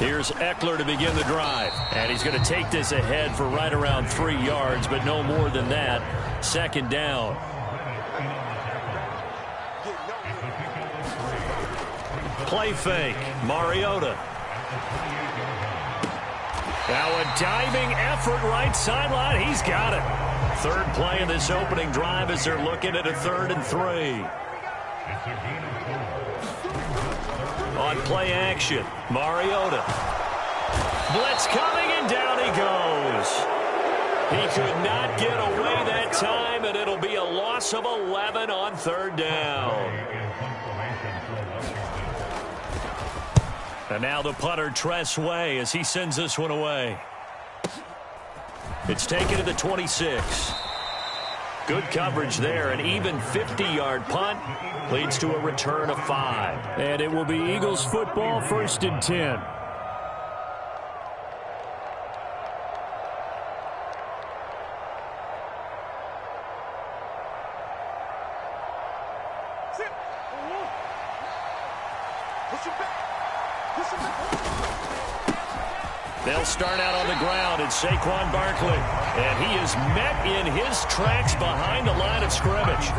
Here's Eckler to begin the drive. And he's going to take this ahead for right around 3 yards, but no more than that. Second down. Play fake. Mariota. Now a diving effort right sideline. He's got it. Third play of this opening drive as they're looking at a 3rd and 3. On play action, Mariota. Blitz coming, and down he goes. He could not get away that time, and it'll be a loss of 11 on 3rd down. And now the punter, Tress Way, as he sends this one away. It's taken to the 26. Good coverage there. An even 50-yard punt leads to a return of 5. And it will be Eagles football, 1st and 10. They'll start out on the ground. It's Saquon Barkley. And he is met in his tracks behind the line of scrimmage.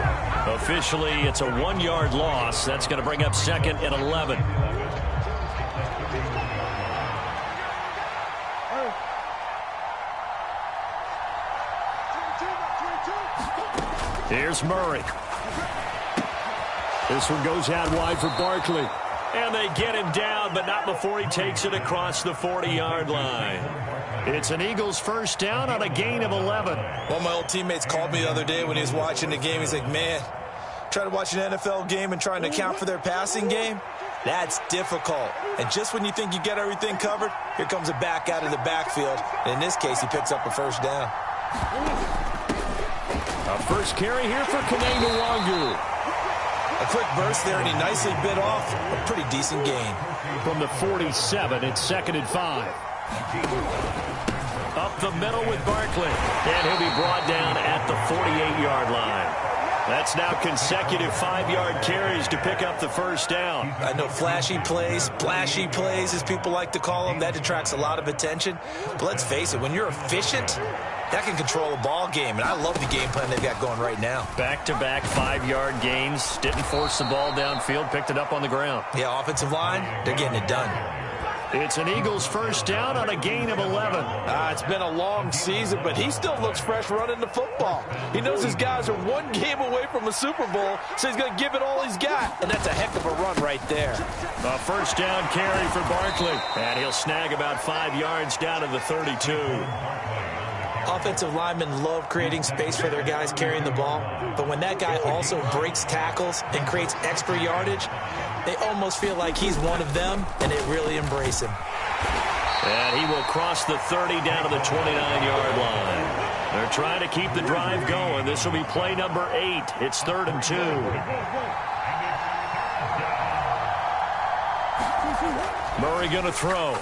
Officially, it's a 1-yard loss. That's going to bring up 2nd and 11. Here's Murray. This one goes out wide for Barkley. And they get him down, but not before he takes it across the 40-yard line. It's an Eagles first down on a gain of 11. One of my old teammates called me the other day when he was watching the game. He's like, man, trying to watch an NFL game and trying to account for their passing game, that's difficult. And just when you think you get everything covered, here comes a back out of the backfield. And in this case, he picks up a first down. A first carry here for Kene Nwangu. A quick burst there, and he nicely bit off a pretty decent gain. From the 47, it's 2nd and 5. Up the middle with Barkley. And he'll be brought down at the 48-yard line. That's now consecutive 5-yard carries to pick up the first down. I know flashy plays, splashy plays, as people like to call them, that attracts a lot of attention. But let's face it, when you're efficient, that can control a ball game, and I love the game plan they've got going right now. Back-to-back 5-yard gains. Didn't force the ball downfield, picked it up on the ground. Yeah, offensive line, they're getting it done. It's an Eagles first down on a gain of 11. It's been a long season, but he still looks fresh running the football. He knows his guys are 1 game away from a Super Bowl, so he's going to give it all he's got. And that's a heck of a run right there. A first down carry for Barkley. And he'll snag about 5 yards down to the 32. Offensive linemen love creating space for their guys carrying the ball, but when that guy also breaks tackles and creates extra yardage, they almost feel like he's one of them, and they really embrace him. And he will cross the 30 down to the 29-yard line. They're trying to keep the drive going. This will be play number 8. It's 3rd and 2. Murray going to throw.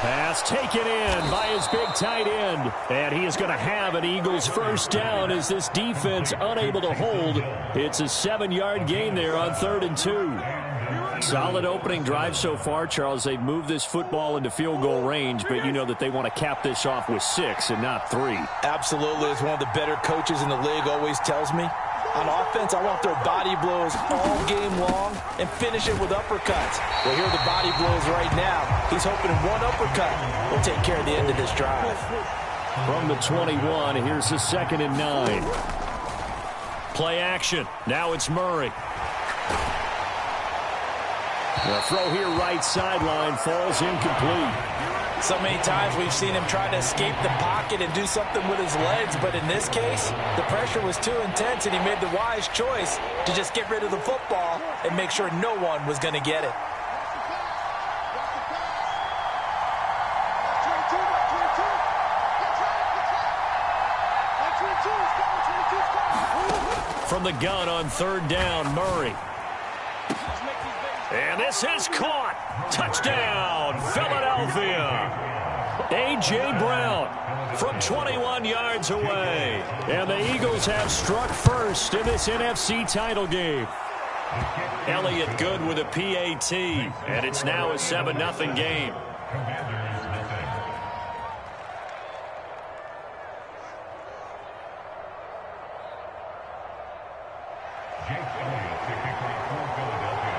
Pass taken in by his big tight end. And he is going to have an Eagles first down as this defense unable to hold. It's a 7-yard gain there on 3rd and 2. Solid opening drive so far, Charles. They've moved this football into field goal range, but you know that they want to cap this off with 6 and not 3. Absolutely. As one of the better coaches in the league always tells me, on offense, I want their body blows all game long and finish it with uppercuts. Well, here are the body blows right now. He's hoping one uppercut will take care of the end of this drive. From the 21, here's the 2nd and 9. Play action. Now it's Murray. The throw here right sideline falls incomplete. So many times we've seen him try to escape the pocket and do something with his legs, but in this case, the pressure was too intense, and he made the wise choice to just get rid of the football and make sure no one was going to get it. From the gun on 3rd down, Murray. And this is caught. Touchdown, Philadelphia. A.J. Brown from 21 yards away. And the Eagles have struck first in this NFC title game. Elliott good with a PAT, and it's now a 7-0 game.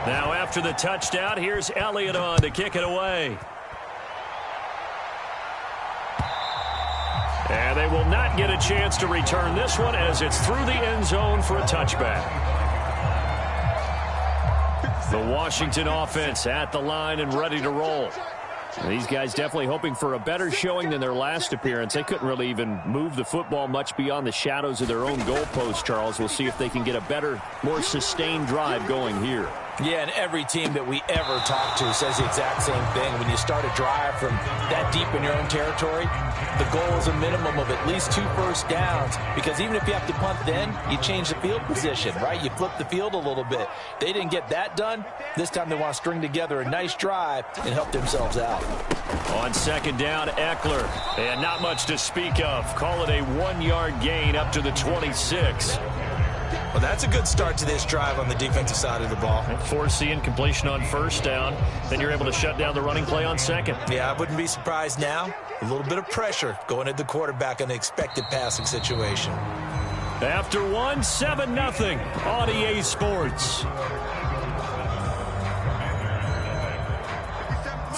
Now after the touchdown, here's Elliott on to kick it away. And they will not get a chance to return this one as it's through the end zone for a touchback. The Washington offense at the line and ready to roll. These guys definitely hoping for a better showing than their last appearance. They couldn't really even move the football much beyond the shadows of their own goalpost, Charles. We'll see if they can get a better, more sustained drive going here. Yeah, and every team that we ever talk to says the exact same thing. When you start a drive from that deep in your own territory, the goal is a minimum of at least 2 first downs, because even if you have to punt then, you change the field position, right? You flip the field a little bit. They didn't get that done. This time they want to string together a nice drive and help themselves out. On second down, Eckler. And not much to speak of. Call it a 1-yard gain up to the 26. Well, that's a good start to this drive on the defensive side of the ball. Force the incompletion on first down. Then you're able to shut down the running play on second. Yeah, I wouldn't be surprised now. A little bit of pressure going at the quarterback in the expected passing situation. After 7-0 on EA Sports.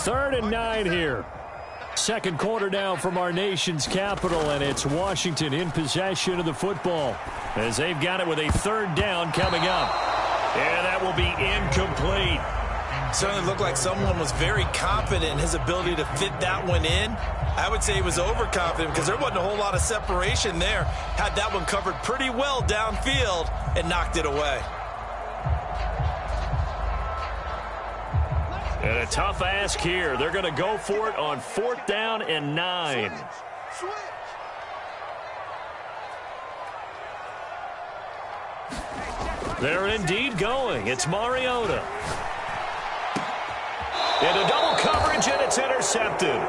3rd and 9 here. Second quarter now from our nation's capital, and it's Washington in possession of the football as they've got it with a 3rd down coming up. And that will be incomplete. Certainly looked like someone was very confident in his ability to fit that one in. I would say he was overconfident because there wasn't a whole lot of separation there. Had that one covered pretty well downfield and knocked it away. And a tough ask here. They're going to go for it on 4th down and 9. They're indeed going. It's Mariota. Into double coverage, and it's intercepted.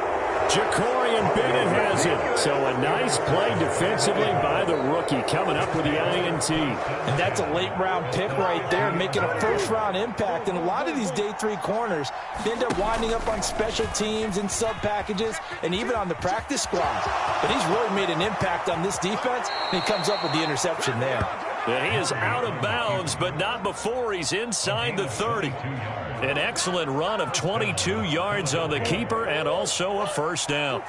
Jacorian Bennett has it. So a nice play defensively by the rookie coming up with the INT. And that's a late-round pick right there, making a first-round impact. And a lot of these day 3 corners end up winding up on special teams and sub-packages and even on the practice squad. But he's really made an impact on this defense, and he comes up with the interception there. And he is out of bounds, but not before he's inside the 30. An excellent run of 22 yards on the keeper and also a first down.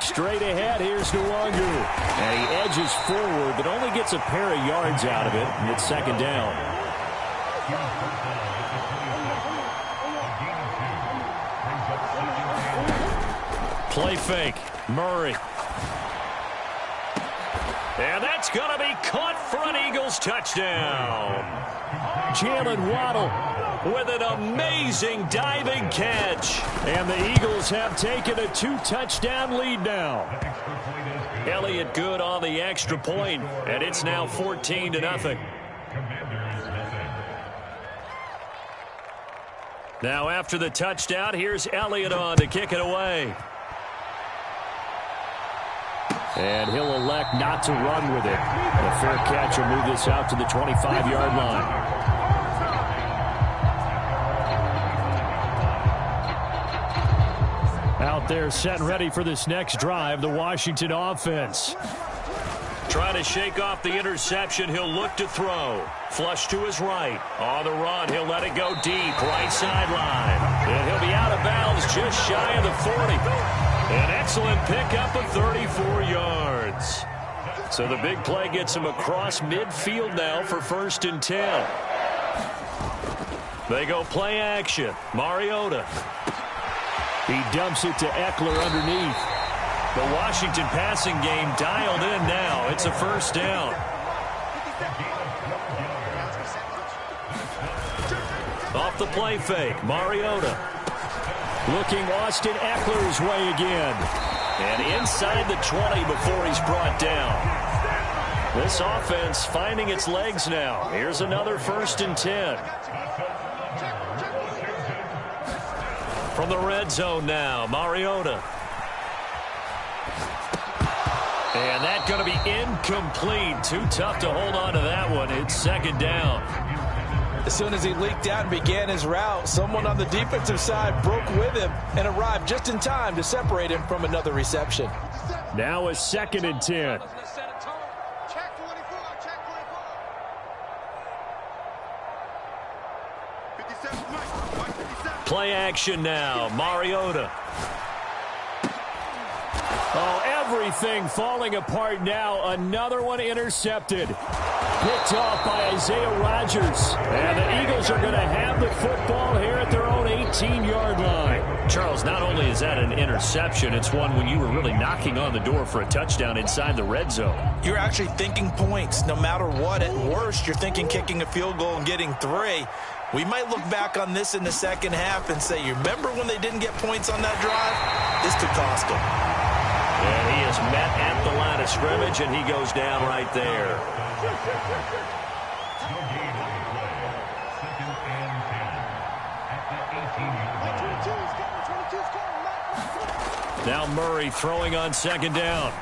Straight ahead, here's Nwangu. And he edges forward, but only gets a pair of yards out of it, and it's 2nd down. Play fake. Murray. And that's going to be caught for an Eagles touchdown. Jalen Waddle with an amazing diving catch. And the Eagles have taken a 2-touchdown lead now. Elliott good on the extra point, and it's now 14-0. Now after the touchdown, here's Elliott on to kick it away. And he'll elect not to run with it. The fair catch will move this out to the 25-yard line. Out there set and ready for this next drive, the Washington offense. Trying to shake off the interception, he'll look to throw. Flush to his right. On the run, he'll let it go deep, right sideline. And he'll be out of bounds just shy of the 40. An excellent pickup of 34 yards. So the big play gets him across midfield now for 1st and 10. They go play action. Mariota. He dumps it to Eckler underneath. The Washington passing game dialed in now. It's a first down. Off the play fake, Mariota. Looking Austin Eckler's way again. And inside the 20 before he's brought down. This offense finding its legs now. Here's another 1st and 10. From the red zone now, Mariota. And that's going to be incomplete. Too tough to hold on to that one. It's second down. As soon as he leaked out and began his route, someone on the defensive side broke with him and arrived just in time to separate him from another reception. Now a 2nd and 10. Play action now, Mariota. Oh, everything falling apart now. Another one intercepted. Picked off by Isaiah Rodgers. And the Eagles are going to have the football here at their own 18-yard line. Charles, not only is that an interception, it's one when you were really knocking on the door for a touchdown inside the red zone. You're actually thinking points. No matter what, at worst, you're thinking kicking a field goal and getting 3. We might look back on this in the second half and say, you remember when they didn't get points on that drive? This could cost them. And he is met at the line of scrimmage, and he goes down right there. Now Murray throwing on 2nd down.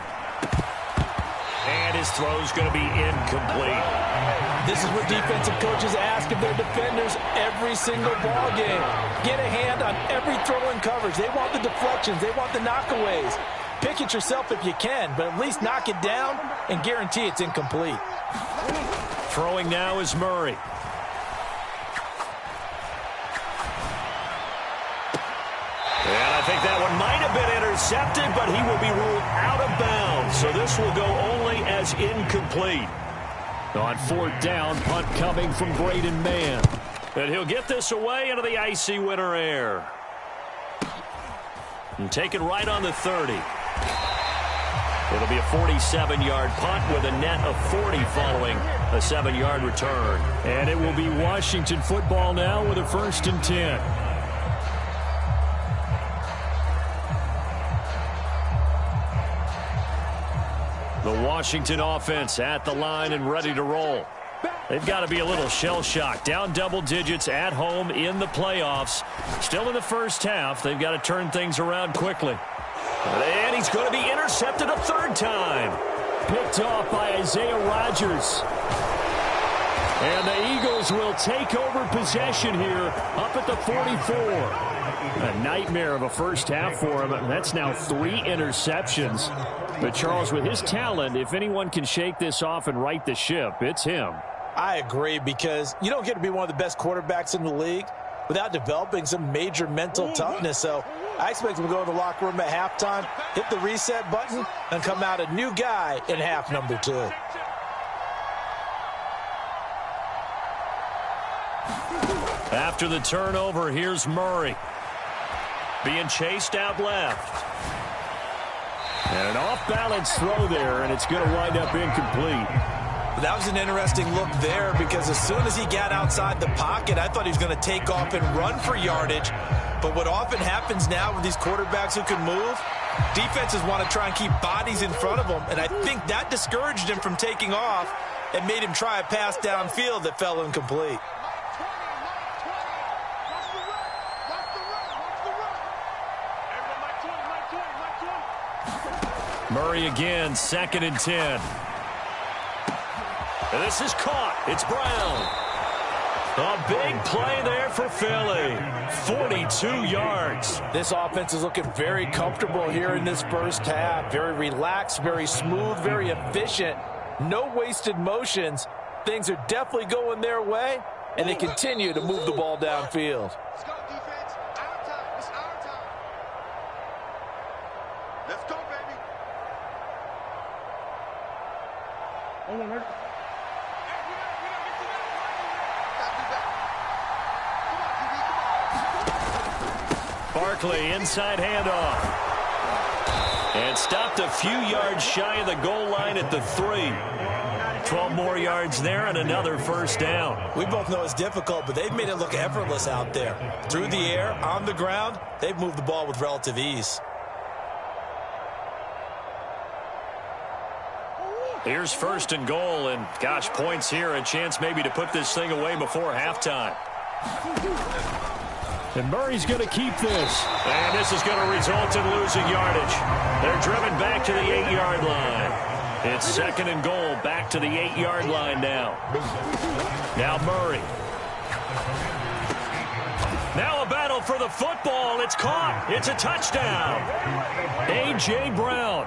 And his throw's going to be incomplete. This is what defensive coaches ask of their defenders every single ball game. Get a hand on every throw in coverage. They want the deflections. They want the knockaways. Pick it yourself if you can, but at least knock it down and guarantee it's incomplete. Throwing now is Murray. And I think that one might have been intercepted, but he will be ruled out of bounds. So this will go only as incomplete. On 4th down, punt coming from Braden Mann. And he'll get this away into the icy winter air. And take it right on the 30. It'll be a 47-yard punt with a net of 40 following a 7-yard return. And it will be Washington football now with a 1st and 10. The Washington offense at the line and ready to roll. They've got to be a little shell-shocked. Down double digits at home in the playoffs. Still in the first half. They've got to turn things around quickly. And he's going to be intercepted a 3rd time. Picked off by Isaiah Rodgers. And the Eagles will take over possession here up at the 44. A nightmare of a first half for him. That's now 3 interceptions. But, Charles, with his talent, if anyone can shake this off and right the ship, it's him. I agree, because you don't get to be one of the best quarterbacks in the league without developing some major mental toughness. So I expect him to go in the locker room at halftime, hit the reset button, and come out a new guy in half number 2. After the turnover, here's Murray. Being chased out left. And an off-balance throw there, and it's going to wind up incomplete. That was an interesting look there, because as soon as he got outside the pocket, I thought he was going to take off and run for yardage. But what often happens now with these quarterbacks who can move, defenses want to try and keep bodies in front of them, and I think that discouraged him from taking off and made him try a pass downfield that fell incomplete. Murray again, 2nd and 10. And this is caught. It's Brown. A big play there for Philly. 42 yards. This offense is looking very comfortable here in this first half. Very relaxed, very smooth, very efficient. No wasted motions. Things are definitely going their way, and they continue to move the ball downfield. Let's go, defense. Our time. It's our time. Let's go, baby. Barkley, inside handoff. And stopped a few yards shy of the goal line at the 3. 12 more yards there and another first down. We both know it's difficult, but they've made it look effortless out there. Through the air, on the ground, they've moved the ball with relative ease. Here's 1st and goal, and gosh, points here, a chance maybe to put this thing away before halftime. And Murray's going to keep this. And this is going to result in losing yardage. They're driven back to the 8-yard line. It's second and goal, back to the 8-yard line now. Now Murray. Now a battle for the football. It's caught. It's a touchdown. A.J. Brown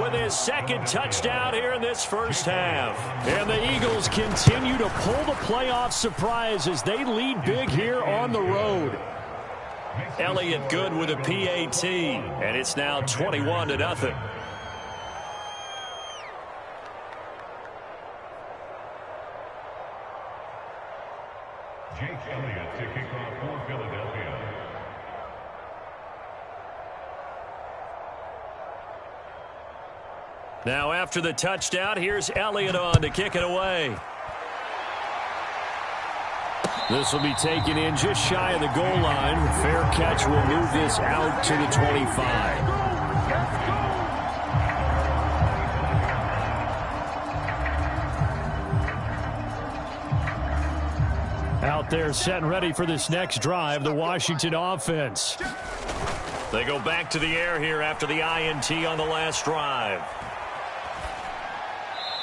with his second touchdown here in this first half. And the Eagles continue to pull the playoff surprise as they lead big here on the road. Elliott good with a PAT, and it's now 21-0. Jake Elliott to kick off for Philadelphia. Now after the touchdown, here's Elliott on to kick it away. This will be taken in just shy of the goal line. Fair catch will move this out to the 25. Out there set and ready for this next drive, the Washington offense. They go back to the air here after the INT on the last drive.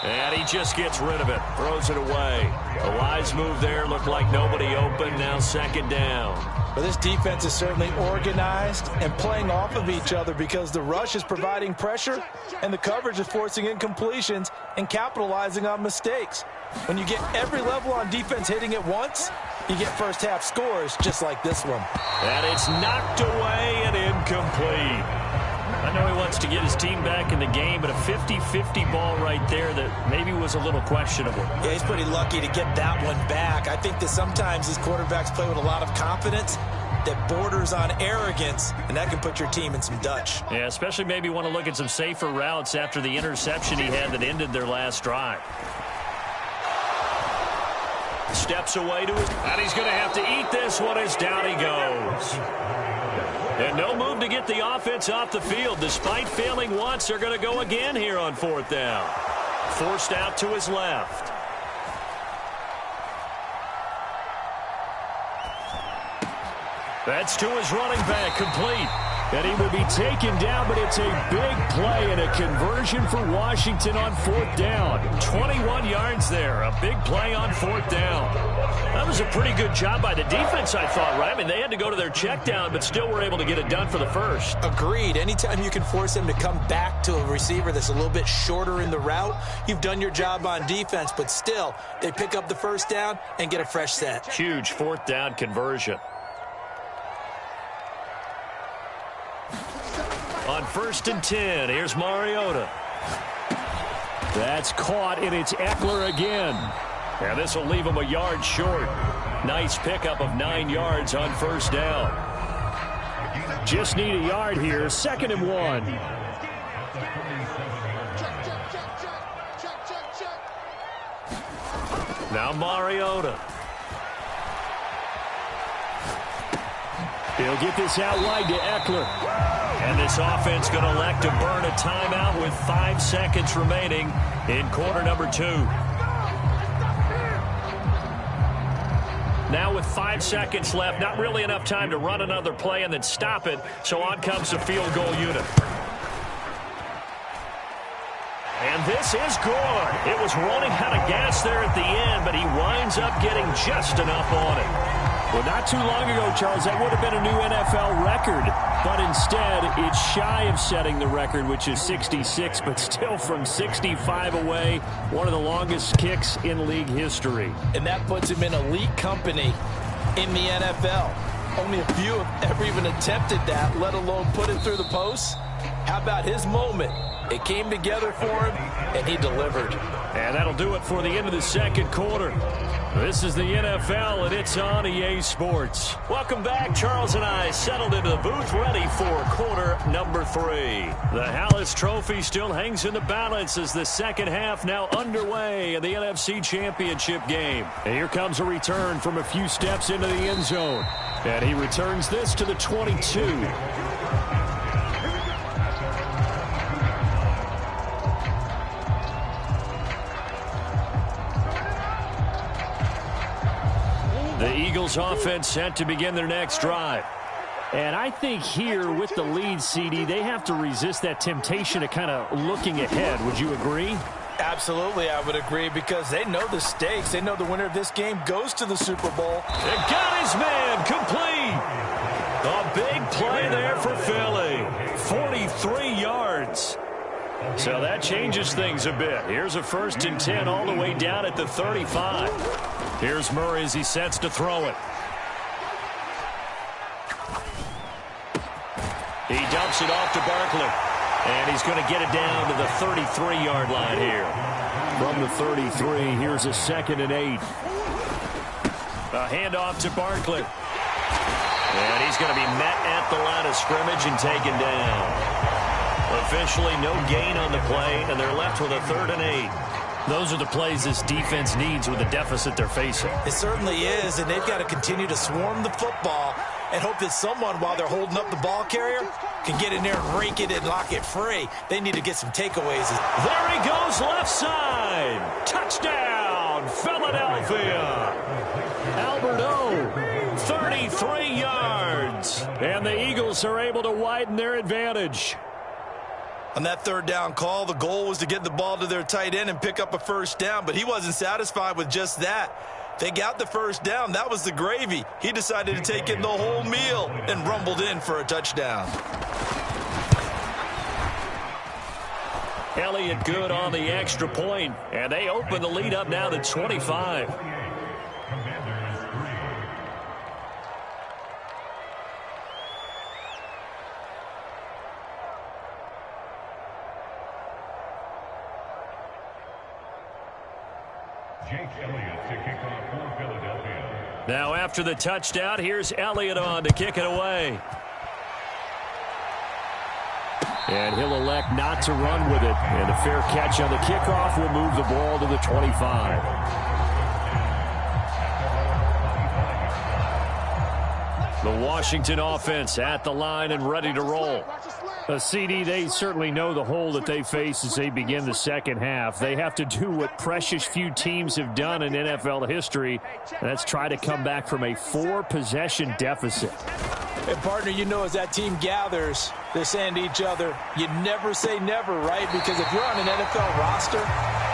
And he just gets rid of it, throws it away. A wise move there, looked like nobody open, now second down. Well, this defense is certainly organized and playing off of each other because the rush is providing pressure and the coverage is forcing incompletions and capitalizing on mistakes. When you get every level on defense hitting at once, you get first half scores just like this one. And it's knocked away and incomplete. I know he wants to get his team back in the game, but a 50-50 ball right there that maybe was a little questionable. Yeah, he's pretty lucky to get that one back. I think that sometimes these quarterbacks play with a lot of confidence that borders on arrogance, and that can put your team in some Dutch. Yeah, especially maybe want to look at some safer routes after the interception he had that ended their last drive. Steps away to his, and he's going to have to eat this one as down he goes. And no move to get the offense off the field. Despite failing once, they're going to go again here on fourth down. Forced out to his left. That's to his running back, complete. And he will be taken down, but it's a big play and a conversion for Washington on fourth down. 21 yards there, a big play on fourth down. That was a pretty good job by the defense, I thought, right? I mean, they had to go to their check down, but still were able to get it done for the first. Agreed. Anytime you can force them to come back to a receiver that's a little bit shorter in the route, you've done your job on defense, but still, they pick up the first down and get a fresh set. Huge fourth down conversion. On 1st and 10, here's Mariota. That's caught, and it's Eckler again. And this will leave him a yard short. Nice pickup of 9 yards on first down. Just need a yard here, 2nd and 1. Now Mariota. He'll get this out wide to Eckler. And this offense going to elect to burn a timeout with 5 seconds remaining in quarter number 2. Now with 5 seconds left, not really enough time to run another play and then stop it, so on comes the field goal unit. And this is good. It was running out of gas there at the end, but he winds up getting just enough on it. Well, not too long ago, Charles, that would have been a new NFL record. But instead, it's shy of setting the record, which is 66, but still from 65 away, one of the longest kicks in league history. And that puts him in elite company in the NFL. Only a few have ever even attempted that, let alone put it through the post. How about his moment? It came together for him, and he delivered. And that'll do it for the end of the second quarter. This is the NFL, and it's on EA Sports. Welcome back. Charles and I settled into the booth, ready for quarter number 3. The Hallis Trophy still hangs in the balance as the second half now underway in the NFC Championship game. And here comes a return from a few steps into the end zone. And he returns this to the 22. The Eagles offense set to begin their next drive. And I think here with the lead, CD, they have to resist that temptation of kind of looking ahead. Would you agree? Absolutely, I would agree, because they know the stakes. They know the winner of this game goes to the Super Bowl. It got his man complete. A big play there for Philly. 43 yards. So that changes things a bit. Here's a 1st and 10 all the way down at the 35. Here's Murray as he sets to throw it. He dumps it off to Barkley. And he's going to get it down to the 33-yard line here. From the 33, here's a 2nd and 8. A handoff to Barkley. And he's going to be met at the line of scrimmage and taken down. Officially no gain on the play, and they're left with a 3rd and 8. Those are the plays this defense needs with the deficit they're facing. It certainly is, and they've got to continue to swarm the football and hope that someone, while they're holding up the ball carrier, can get in there and rake it and lock it free. They need to get some takeaways. There he goes, left side. Touchdown, Philadelphia. Albert O, 33 yards. And the Eagles are able to widen their advantage. On that 3rd down call, the goal was to get the ball to their tight end and pick up a 1st down, but he wasn't satisfied with just that. They got the 1st down. That was the gravy. He decided to take in the whole meal and rumbled in for a touchdown. Elliott good on the extra point, and they open the lead up now to 25. Now after the touchdown, here's Elliott on to kick it away. And he'll elect not to run with it. And a fair catch on the kickoff will move the ball to the 25. The Washington offense at the line and ready to roll. CD, they certainly know the hole that they face as they begin the second half. They have to do what precious few teams have done in NFL history, and that's try to come back from a 4-possession deficit. And, partner, you know, as that team gathers, they're saying to each other, you never say never, right? Because if you're on an NFL roster,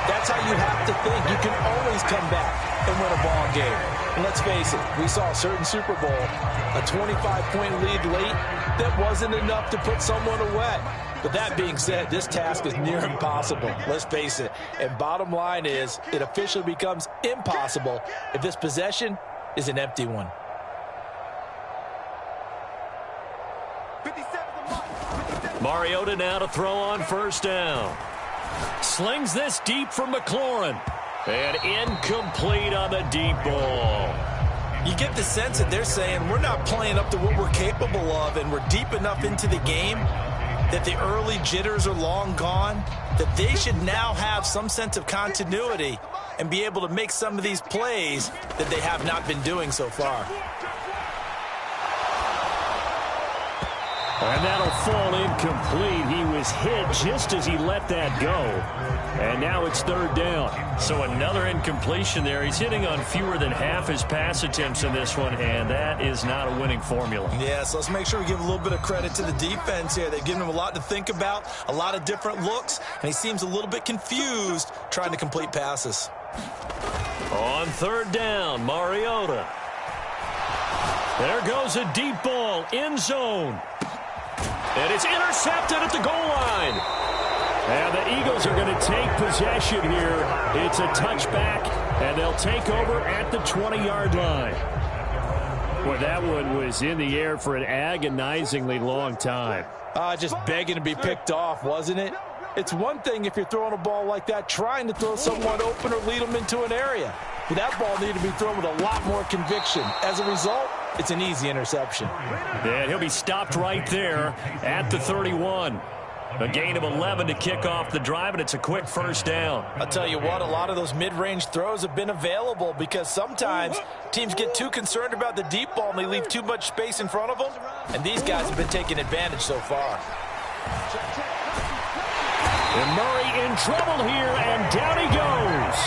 that's how you have to think. You can always come back and win a ball game. And let's face it, we saw a certain Super Bowl, a 25-point lead late that wasn't enough to put someone away. But that being said, this task is near impossible. Let's face it. And bottom line is, it officially becomes impossible if this possession is an empty one. Mariota now to throw on 1st down. Slings this deep for McLaurin. And incomplete on the deep ball. You get the sense that they're saying we're not playing up to what we're capable of, and we're deep enough into the game that the early jitters are long gone, that they should now have some sense of continuity and be able to make some of these plays that they have not been doing so far. And that'll fall incomplete. He was hit just as he let that go. And now it's 3rd down. So another incompletion there. He's hitting on fewer than half his pass attempts in this one, and that is not a winning formula. Yeah, so let's make sure we give a little bit of credit to the defense here. They've given him a lot to think about, a lot of different looks, and he seems a little bit confused trying to complete passes. On 3rd down, Mariota. There goes a deep ball, end zone. And it's intercepted at the goal line. And the Eagles are going to take possession here. It's a touchback, and they'll take over at the 20-yard line. Boy, that one was in the air for an agonizingly long time. Just begging to be picked off, wasn't it? It's one thing if you're throwing a ball like that, trying to throw someone open or lead them into an area. But that ball needed to be thrown with a lot more conviction. As a result, it's an easy interception. And he'll be stopped right there at the 31. A gain of 11 to kick off the drive, and it's a quick 1st down. I'll tell you what, a lot of those mid-range throws have been available because sometimes teams get too concerned about the deep ball and they leave too much space in front of them, and these guys have been taking advantage so far. And Murray in trouble here, and down he goes.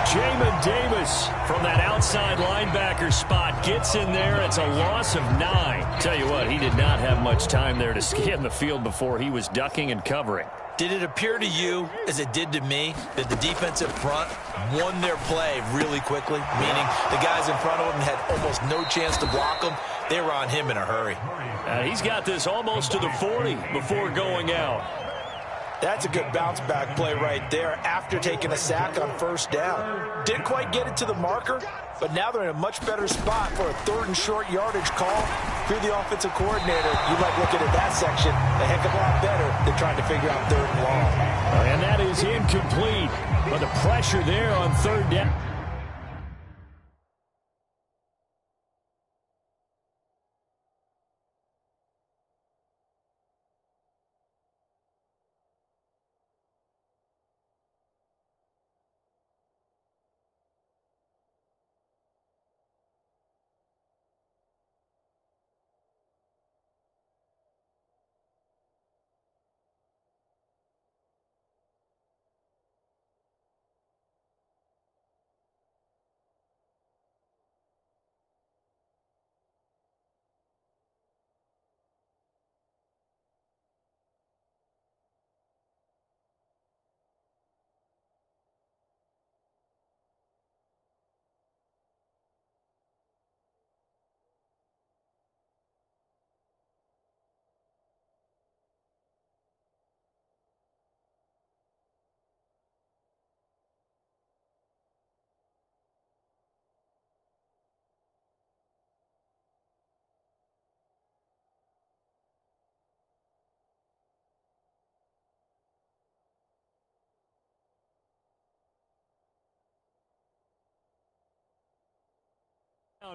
Jamin Davis from that outside linebacker spot gets in there. It's a loss of 9. Tell you what, he did not have much time there to scan the field before he was ducking and covering. Did it appear to you, as it did to me, that the defensive front won their play really quickly? Meaning the guys in front of him had almost no chance to block him. They were on him in a hurry. He's got this almost to the 40 before going out. That's a good bounce-back play right there after taking a sack on first down. Didn't quite get it to the marker, but now they're in a much better spot for a 3rd and short yardage call. If you're the offensive coordinator, you like looking at that section a heck of a lot better than trying to figure out 3rd and long. And that is incomplete. But the pressure there on 3rd down.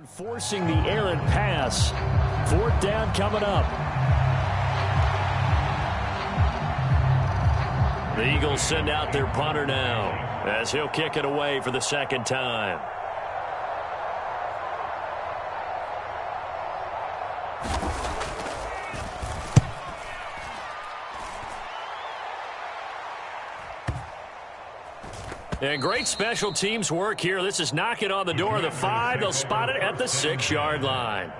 Forcing the errant pass. 4th down coming up. The Eagles send out their punter now as he'll kick it away for the 2nd time. And great special teams work here. This is knocking on the door of the 5. They'll spot it at the 6-yard line.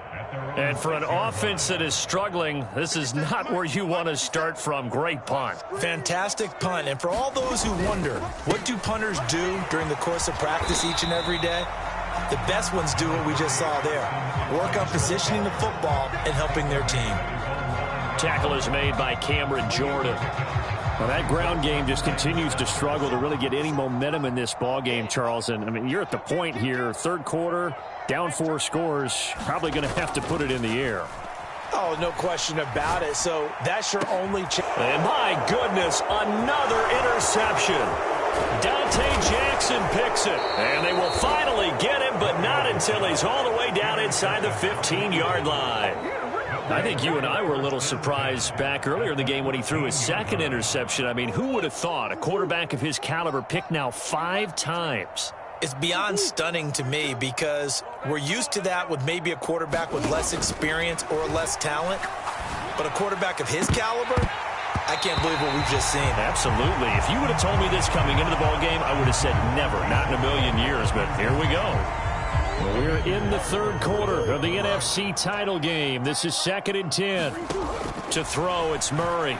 And for an offense that is struggling, this is not where you want to start from. Great punt. Fantastic punt. And for all those who wonder, what do punters do during the course of practice each and every day? The best ones do what we just saw there. Work on positioning the football and helping their team. Tackle is made by Cameron Jordan. Well, that ground game just continues to struggle to really get any momentum in this ball game, Charles. And, I mean, you're at the point here, 3rd quarter, down 4 scores, probably going to have to put it in the air. Oh, no question about it. So that's your only chance. And my goodness, another interception. Dante Jackson picks it. And they will finally get him, but not until he's all the way down inside the 15-yard line. I think you and I were a little surprised back earlier in the game when he threw his 2nd interception. I mean, who would have thought a quarterback of his caliber picked now 5 times? It's beyond stunning to me because we're used to that with maybe a quarterback with less experience or less talent. But a quarterback of his caliber, I can't believe what we've just seen. Absolutely. If you would have told me this coming into the ballgame, I would have said never, not in a million years. But here we go. We're in the 3rd quarter of the NFC title game. This is 2nd and 10. To throw, it's Murray.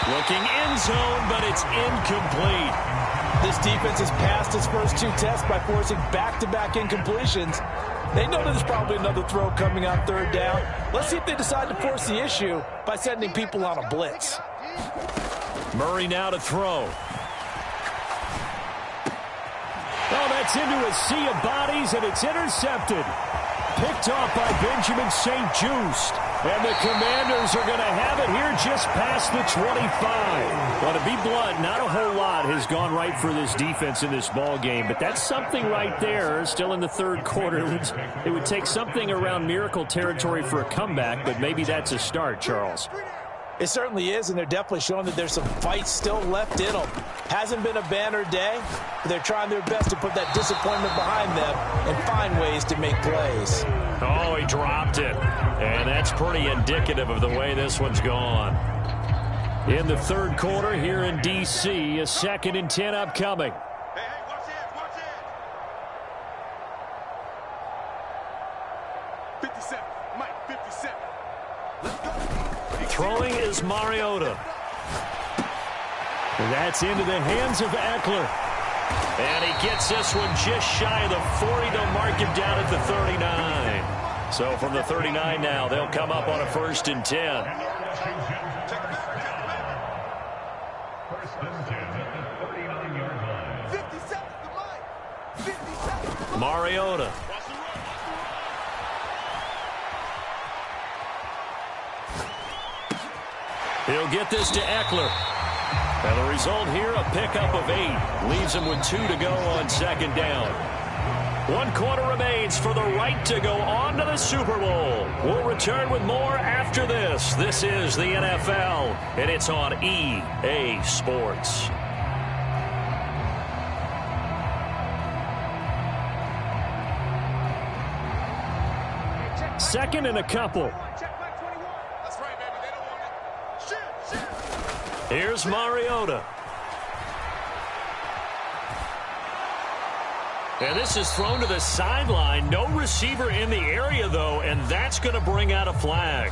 Looking end zone, but it's incomplete. This defense has passed its first 2 tests by forcing back-to-back incompletions. They know there's probably another throw coming on 3rd down. Let's see if they decide to force the issue by sending people on a blitz. Murray now to throw. Oh, that's into a sea of bodies, and it's intercepted. Picked off by Benjamin St-Juste. And the Commanders are going to have it here just past the 25. Well, to be blunt, not a whole lot has gone right for this defense in this ball game, but that's something right there. Still in the 3rd quarter. It would take something around miracle territory for a comeback, but maybe that's a start, Charles. It certainly is, and they're definitely showing that there's some fight still left in them. Hasn't been a banner day, but they're trying their best to put that disappointment behind them and find ways to make plays. Oh, he dropped it. And that's pretty indicative of the way this one's gone. in the third quarter here in D.C. A 2nd and 10 upcoming. Hey, watch it, watch it. 57, Mike, 57. Let's go. Throwing is Mariota. That's into the hands of Eckler. And he gets this one just shy of the 40. They'll mark him down at the 39. So from the 39 now, they'll come up on a 1st and 10. First and 10 at the 39-yard line. 57 to Mike. 57. Mariota. He'll get this to Eckler. And the result here, a pickup of 8. Leaves him with 2 to go on 2nd down. 1 quarter remains for the right to go on to the Super Bowl. We'll return with more after this. This is the NFL, and it's on EA Sports. Second and a couple. Check back 21. That's right, baby. They don't want it. Shoot. Here's Mariota. And this is thrown to the sideline. No receiver in the area, though, and that's going to bring out a flag.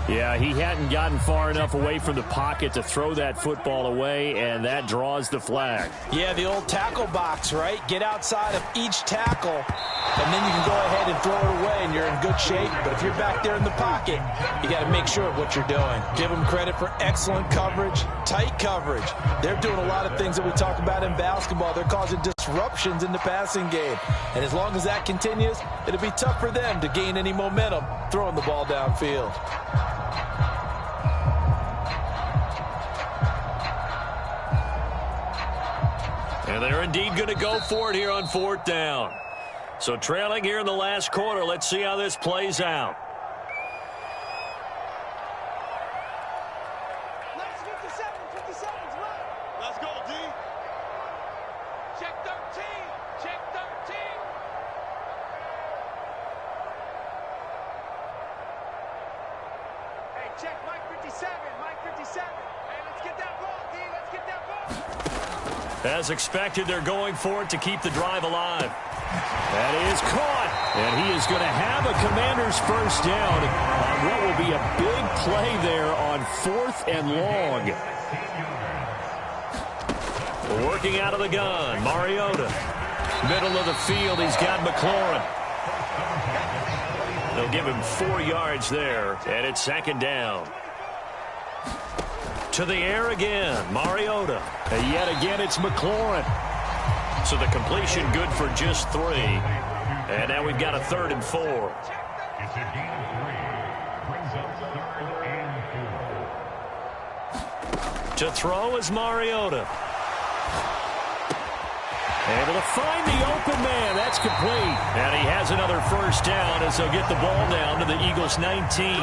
Yeah, he hadn't gotten far enough away from the pocket to throw that football away, and that draws the flag. Yeah, the old tackle box, right? Get outside of each tackle, and then you can go ahead and throw it away, and you're in good shape. But if you're back there in the pocket, you got to make sure of what you're doing. Give them credit for excellent coverage, tight coverage. They're doing a lot of things that we talk about in basketball. They're causing disruptions in the passing game. And as long as that continues, it'll be tough for them to gain any momentum throwing the ball downfield. And they're indeed going to go for it here on 4th down. So trailing here in the last quarter. Let's see how this plays out. Let's 57's right. Let's go, D. Check 13. Check 13. Hey, check Mike 57. Mike 57. Hey, let's get that ball, D. Let's get that ball. As expected, they're going for it to keep the drive alive. That is caught, and he is going to have a Commander's first down on what will be a big play there on 4th and long. Working out of the gun, Mariota. Middle of the field, he's got McLaurin. They'll give him 4 yards there, and it's 2nd down. To the air again, Mariota. And yet again, it's McLaurin. So the completion good for just 3. And now we've got a 3rd and 4. It's a gain of 3. Brings up 3rd and 4. To throw is Mariota. Able to find the open man. That's complete. And he has another first down as they'll get the ball down to the Eagles' 19.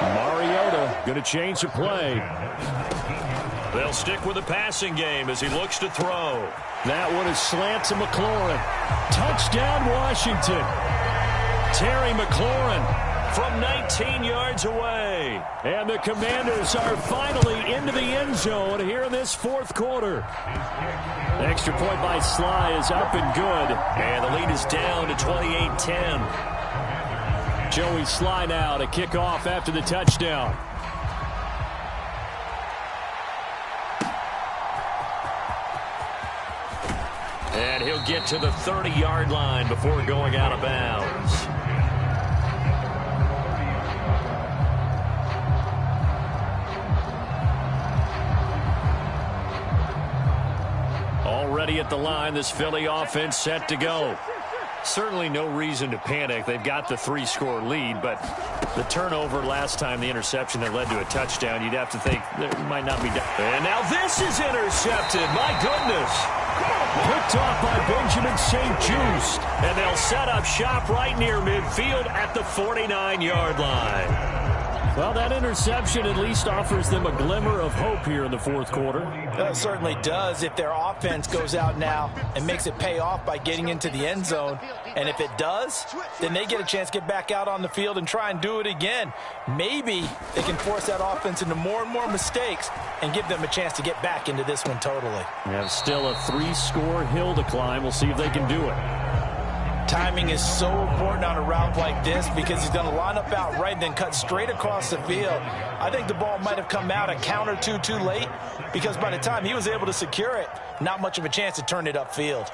Mariota going to change the play. They'll stick with the passing game as he looks to throw. That one is slant to McLaurin. Touchdown, Washington. Terry McLaurin from 19 yards away. And the Commanders are finally into the end zone here in this 4th quarter. Extra point by Sly is up and good. And the lead is down to 28-10. Joey Sly now to kick off after the touchdown. And he'll get to the 30-yard line before going out of bounds. Already at the line, this Philly offense set to go. Certainly no reason to panic. They've got the 3-score lead, but the turnover last time, the interception that led to a touchdown, you'd have to think there might not be done. And now this is intercepted. My goodness. Picked off by Benjamin St-Juste. And they'll set up shop right near midfield at the 49-yard line. Well, that interception at least offers them a glimmer of hope here in the fourth quarter. That certainly does if their offense goes out now and makes it pay off by getting into the end zone. And if it does, then they get a chance to get back out on the field and try and do it again. Maybe they can force that offense into more and more mistakes and give them a chance to get back into this one totally. And still a 3-score hill to climb. We'll see if they can do it. Timing is so important on a route like this because he's going to line up out right and then cut straight across the field. I think the ball might have come out a count or two too late because by the time he was able to secure it, not much of a chance to turn it upfield.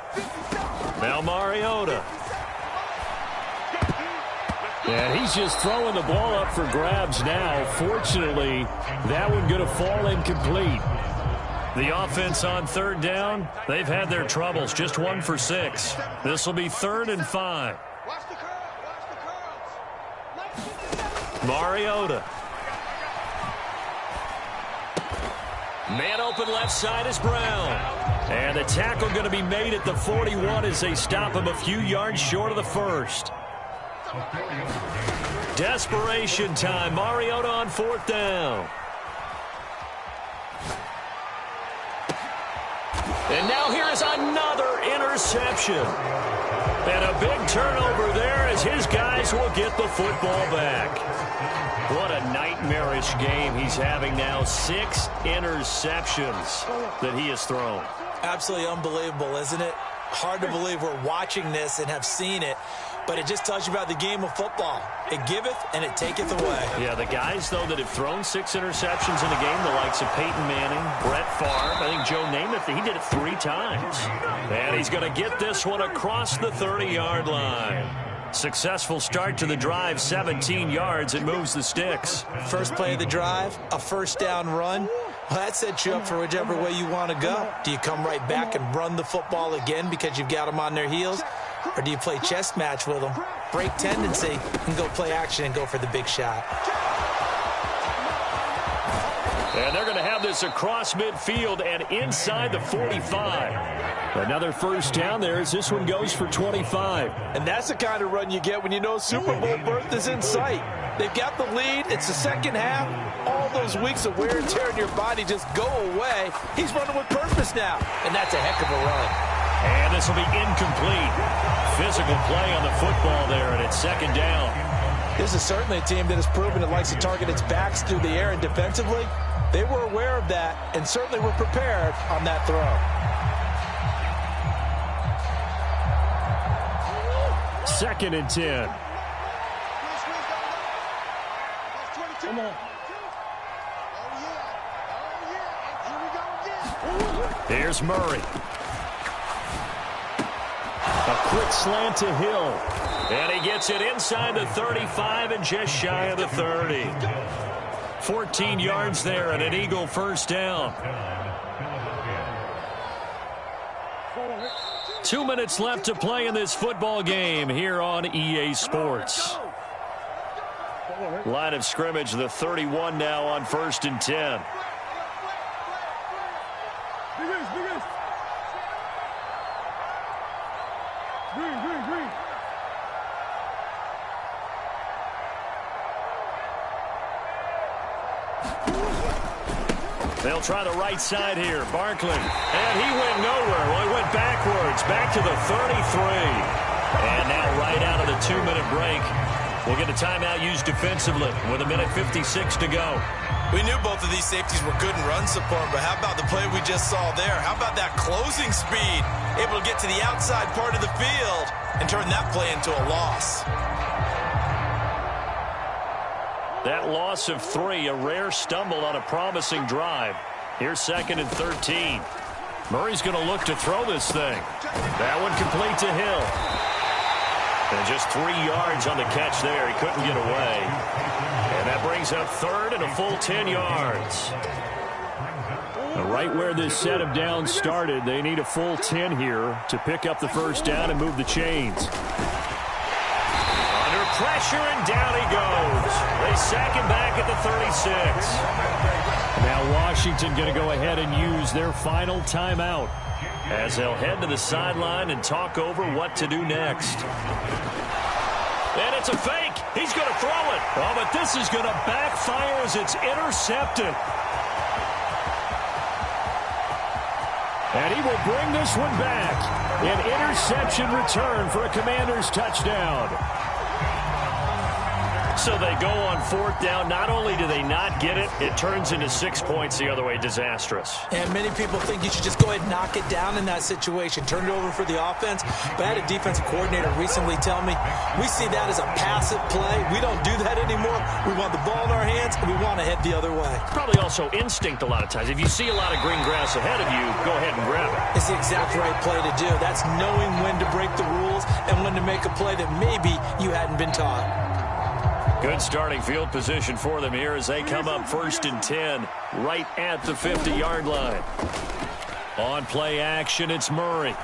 Now Mariota. And he's just throwing the ball up for grabs now. Fortunately, that one going to fall incomplete. The offense on third down, they've had their troubles. Just 1 for 6. This will be 3rd and 5. Mariota. Man open left side is Brown. And the tackle going to be made at the 41 as they stop him a few yards short of the first. Desperation time. Mariota on 4th down. And now here is another interception. And a big turnover there as his guys will get the football back. What a nightmarish game he's having now. 6 interceptions that he has thrown. Absolutely unbelievable, isn't it? Hard to believe we're watching this and have seen it. But it just tells you about the game of football. It giveth and it taketh away. Yeah, the guys, though, that have thrown 6 interceptions in the game, the likes of Peyton Manning, Brett Favre, I think Joe Namath, he did it 3 times. And he's going to get this one across the 30-yard line. Successful start to the drive, 17 yards. It moves the sticks. First play of the drive, a first down run. Well, that sets you up for whichever way you want to go. Do you come right back and run the football again because you've got them on their heels? Or do you play chess match with them, break tendency, and go play action and go for the big shot? And they're going to have this across midfield and inside the 45. Another first down there as this one goes for 25. And that's the kind of run you get when you know Super Bowl berth is in sight. They've got the lead. It's the second half. All those weeks of wear and tear in your body just go away. He's running with purpose now, and that's a heck of a run. And this will be incomplete. Physical play on the football there, and it's 2nd down. This is certainly a team that has proven it likes to target its backs through the air and defensively. They were aware of that and certainly were prepared on that throw. 2nd and 10. Come on. Here's Murray. A quick slant to Hill. And he gets it inside the 35 and just shy of the 30. 14 yards there and an Eagle first down. 2 minutes left to play in this football game here on EA Sports. Line of scrimmage, the 31 now on 1st and 10. They'll try the right side here. Barkley. And he went nowhere. Well, he went backwards. Back to the 33. And now right out of the 2-minute break, we'll get a timeout used defensively with 1:56 to go. We knew both of these safeties were good in run support, but how about the play we just saw there? How about that closing speed? Able to get to the outside part of the field and turn that play into a loss. That loss of 3, a rare stumble on a promising drive. Here's 2nd and 13. Murray's going to look to throw this thing. That one complete to Hill. And just 3 yards on the catch there. He couldn't get away. And that brings up 3rd and a full 10 yards. Right where this set of downs started, they need a full 10 here to pick up the first down and move the chains. Pressure, and down he goes. They sack him back at the 36. Now Washington going to go ahead and use their final timeout as they'll head to the sideline and talk over what to do next. And it's a fake. He's going to throw it. Oh, but this is going to backfire as it's intercepted. And he will bring this one back. An interception return for a Commanders touchdown. So they go on fourth down. Not only do they not get it, it turns into 6 points the other way. Disastrous. And many people think you should just go ahead and knock it down in that situation. Turn it over for the offense. But I had a defensive coordinator recently tell me, we see that as a passive play. We don't do that anymore. We want the ball in our hands, and we want to head the other way. Probably also instinct a lot of times. If you see a lot of green grass ahead of you, go ahead and grab it. It's the exact right play to do. That's knowing when to break the rules and when to make a play that maybe you hadn't been taught. Good starting field position for them here as they come up 1st and 10 right at the 50-yard line. On play action, it's Murray.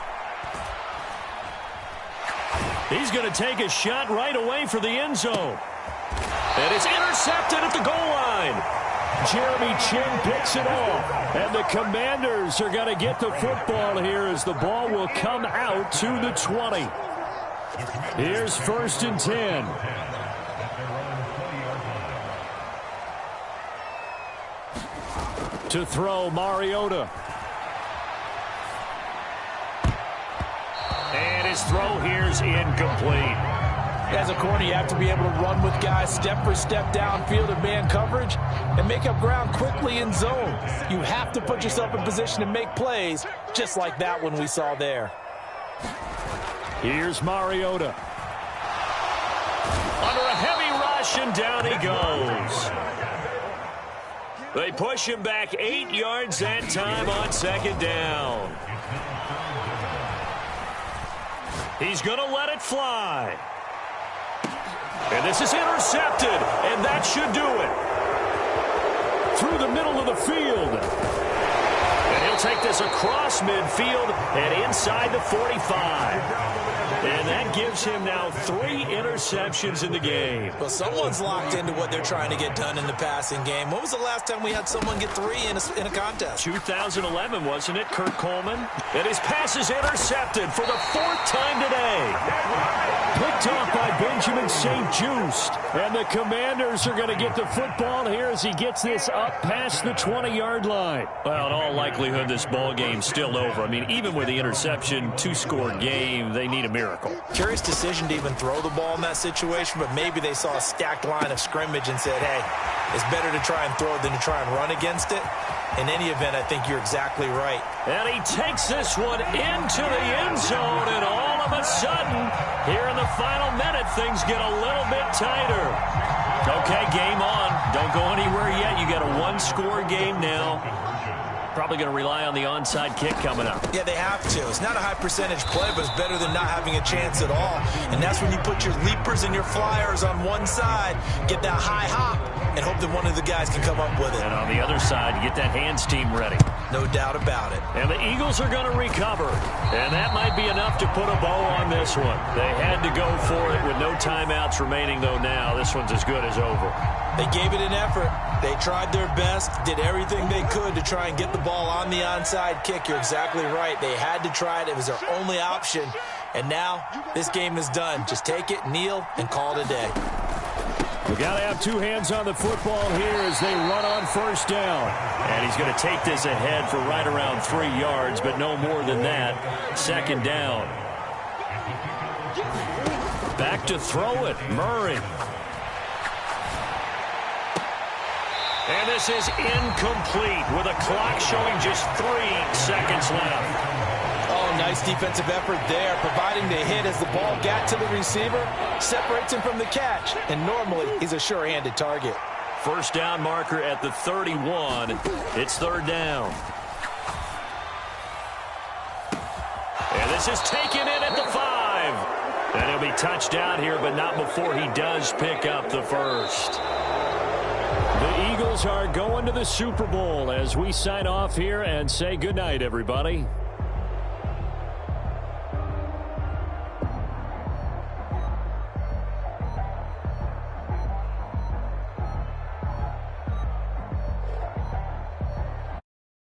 He's going to take a shot right away for the end zone. And it's intercepted at the goal line. Jeremy Chin picks it off. And the Commanders are going to get the football here as the ball will come out to the 20. Here's 1st and 10. To throw, Mariota. And his throw here's incomplete. As a corner, you have to be able to run with guys step for step downfield in man coverage and make up ground quickly in zone. You have to put yourself in position to make plays, just like that one we saw there. Here's Mariota. Under a heavy rush, and down he goes. They push him back 8 yards that time on 2nd down. He's going to let it fly. And this is intercepted, and that should do it. Through the middle of the field. And he'll take this across midfield and inside the 45. And that gives him now 3 interceptions in the game. Well, someone's locked into what they're trying to get done in the passing game. When was the last time we had someone get 3 in a contest? 2011, wasn't it, Kurt Coleman? And his pass is intercepted for the 4th time today. Picked off by Benjamin St-Juste. And the Commanders are going to get the football here as he gets this up past the 20-yard line. Well, in all likelihood, this ball game's still over. I mean, even with the interception, 2-score game, they need a miracle. Curious decision to even throw the ball in that situation, but maybe they saw a stacked line of scrimmage and said, hey, it's better to try and throw it than to try and run against it. In any event, I think you're exactly right. And he takes this one into the end zone, and all of a sudden, here in the final minute, things get a little bit tighter. Okay, game on. Don't go anywhere yet. You got a 1-score game now. Probably going to rely on the onside kick coming up. Yeah, they have to. It's not a high percentage play, but it's better than not having a chance at all. And that's when you put your leapers and your flyers on one side, get that high hop, and hope that one of the guys can come up with it. And on the other side, you get that hands team ready. No doubt about it. And the Eagles are going to recover. And that might be enough to put a bow on this one. They had to go for it with no timeouts remaining, though now this one's as good as over. They gave it an effort. They tried their best, did everything they could to try and get the ball on the onside kick. You're exactly right. They had to try it. It was their only option. And now this game is done. Just take it, kneel, and call it a day. We got to have 2 hands on the football here as they run on 1st down. And he's going to take this ahead for right around 3 yards, but no more than that. 2nd down. Back to throw it, Murray. And this is incomplete with a clock showing just 3 seconds left. Oh, nice defensive effort there, providing the hit as the ball got to the receiver, separates him from the catch, and normally he's a sure-handed target. 1st down marker at the 31. It's 3rd down. And this is taken in at the 5. And he'll be touched down here, but not before he does pick up the 1st. The Eagles are going to the Super Bowl as we sign off here and say goodnight, everybody.